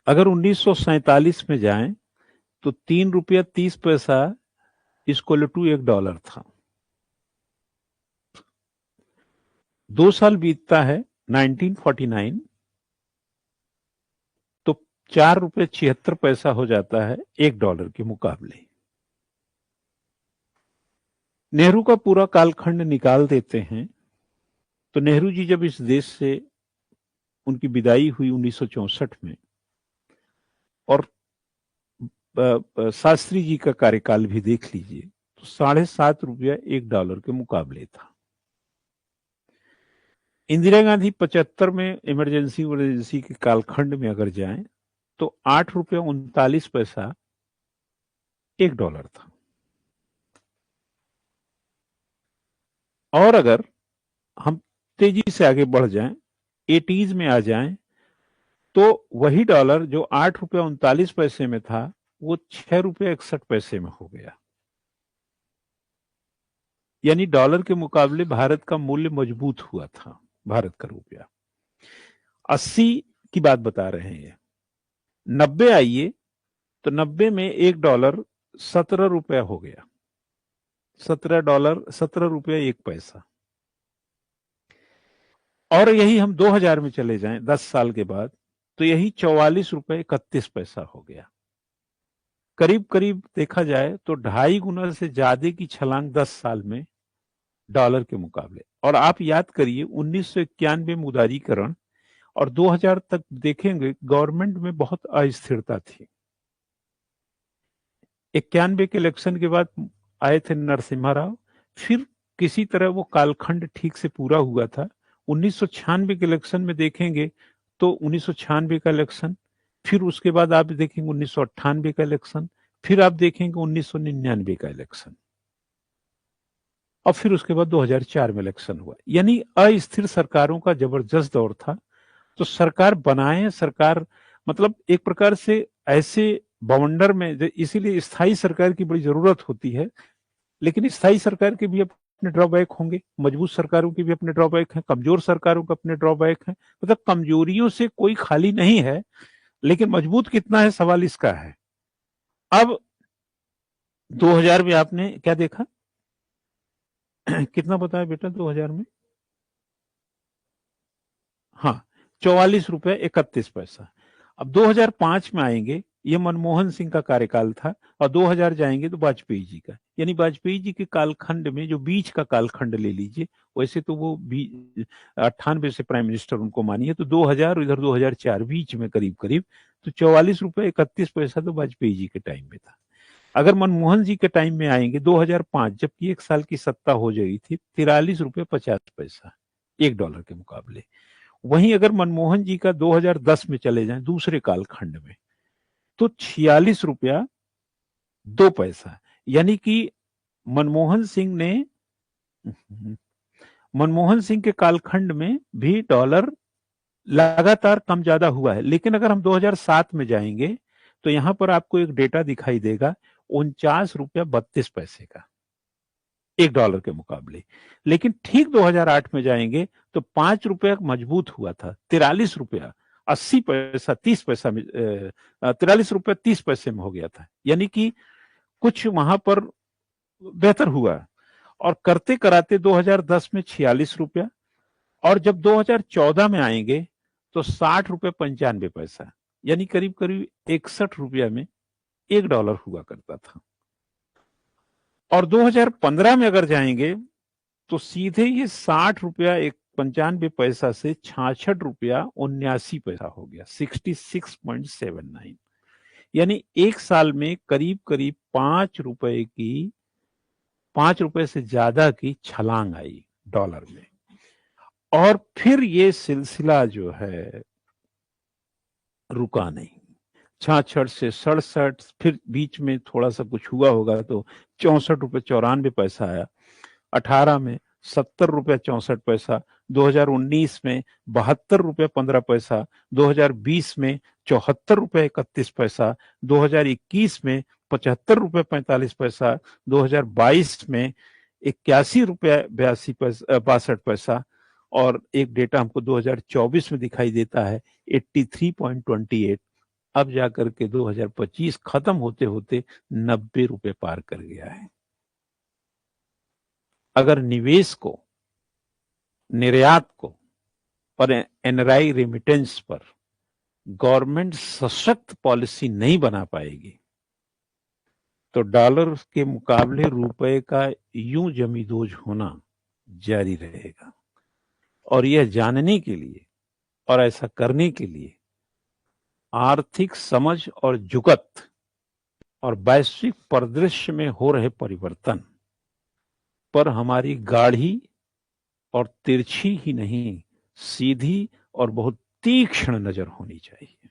अगर 1947 में जाएं तो 3 रुपया 30 पैसा इक्वल टू $1 था। 2 साल बीतता है 1949 तो 4 रुपये 76 पैसा हो जाता है $1 के मुकाबले। नेहरू का पूरा कालखंड निकाल देते हैं तो नेहरू जी जब इस देश से उनकी विदाई हुई 1964 में, और शास्त्री जी का कार्यकाल भी देख लीजिए तो 7.5 रुपया $1 के मुकाबले था। इंदिरा गांधी 75 में इमरजेंसी के कालखंड में अगर जाएं तो 8 रुपया 39 पैसा $1 था। और अगर हम तेजी से आगे बढ़ जाएं, 80s में आ जाएं, तो वही डॉलर जो 8 रुपया 39 पैसे में था वो 6 रुपया 61 पैसे में हो गया। यानी डॉलर के मुकाबले भारत का मूल्य मजबूत हुआ था, भारत का रुपया। 80 की बात बता रहे हैं। 90 आइए तो 90 में $1 $17 हो गया। $17 $17.01। और यही हम 2000 में चले जाएं 10 साल के बाद तो यही $44.31 हो गया। करीब करीब देखा जाए तो 2.5 गुना से ज्यादा की छलांग 10 साल में डॉलर के मुकाबले। और आप याद करिए 1991 में उदारीकरण और 2000 तक देखेंगे गवर्नमेंट में बहुत अस्थिरता थी। 91 के इलेक्शन के बाद आए थे नरसिम्हा राव, फिर किसी तरह वो कालखंड ठीक से पूरा हुआ था। 1996 के इलेक्शन में देखेंगे तो 1996 का इलेक्शन, फिर उसके बाद आप देखेंगे 1998 का इलेक्शन, फिर आप देखेंगे 1999 का इलेक्शन, और फिर उसके बाद 2004 में इलेक्शन हुआ। यानी अस्थिर सरकारों का जबरदस्त दौर था। तो सरकार बनाए, सरकार मतलब एक प्रकार से ऐसे बवंडर में, इसीलिए स्थायी सरकार की बड़ी जरूरत होती है। लेकिन स्थायी सरकार के भी अपने ड्रॉबैक होंगे, मजबूत सरकारों के भी अपने ड्रॉबैक हैं, कमजोर सरकारों के अपने ड्रॉबैक हैं। मतलब कमजोरियों से कोई खाली नहीं है, लेकिन मजबूत कितना है सवाल इसका है। अब 2000 में आपने क्या देखा कितना बताया बेटा 2000 में? हाँ, $44.31। अब 2005 में आएंगे, ये मनमोहन सिंह का कार्यकाल था, और 2000 जाएंगे तो वाजपेयी जी का। यानी वाजपेयी जी के कालखंड में जो बीच का कालखंड ले लीजिए, वैसे तो वो 98 से प्राइम मिनिस्टर उनको मानिए, तो 2000 इधर 2004 बीच में करीब करीब, तो $44.31 तो वाजपेयी जी के टाइम में था। अगर मनमोहन जी के टाइम में आएंगे 2005, जबकि 1 साल की सत्ता हो जाएगी थी, $43.50 $1 के मुकाबले। वहीं अगर मनमोहन जी का 2010 में चले जाएं दूसरे कालखंड में, तो $46.02। यानी कि मनमोहन सिंह के कालखंड में भी डॉलर लगातार कम ज्यादा हुआ है। लेकिन अगर हम 2007 में जाएंगे तो यहां पर आपको एक डेटा दिखाई देगा $49.32 का $1 के मुकाबले। लेकिन ठीक 2008 में जाएंगे तो ₹5 मजबूत हुआ था, $43.80 30 पैसा में, $43.30 में हो गया था। यानी कि कुछ वहां पर बेहतर हुआ। और करते कराते 2010 में $46, और जब 2014 में आएंगे तो $60.95, यानी करीब करीब ₹61 में $1 हुआ करता था। और 2015 में अगर जाएंगे तो सीधे ये ₹60.95 से $66.79 हो गया, 66.79। यानी 1 साल में करीब करीब ₹5 से ज्यादा की छलांग आई डॉलर में। और फिर ये सिलसिला जो है रुका नहीं। 66 से 67, फिर बीच में थोड़ा सा कुछ हुआ होगा तो ₹64.94 आया। 18 में ₹70.64, 2019 में ₹72.15, 2020 में ₹74.31, 2021 में ₹75.45, 2022 में ₹81.62, और एक डेटा हमको 2024 में दिखाई देता है 83.28। अब जाकर के 2025 खत्म होते होते 90 रुपए पार कर गया है। अगर निवेश को, निर्यात को और एनआरआई रेमिटेंस पर गवर्नमेंट सशक्त पॉलिसी नहीं बना पाएगी तो डॉलर के मुकाबले रुपए का यूं जमींदोज होना जारी रहेगा। और यह जानने के लिए और ऐसा करने के लिए आर्थिक समझ और जुगत और वैश्विक परिदृश्य में हो रहे परिवर्तन पर हमारी गाढ़ी और तिरछी ही नहीं, सीधी और बहुत तीक्ष्ण नजर होनी चाहिए।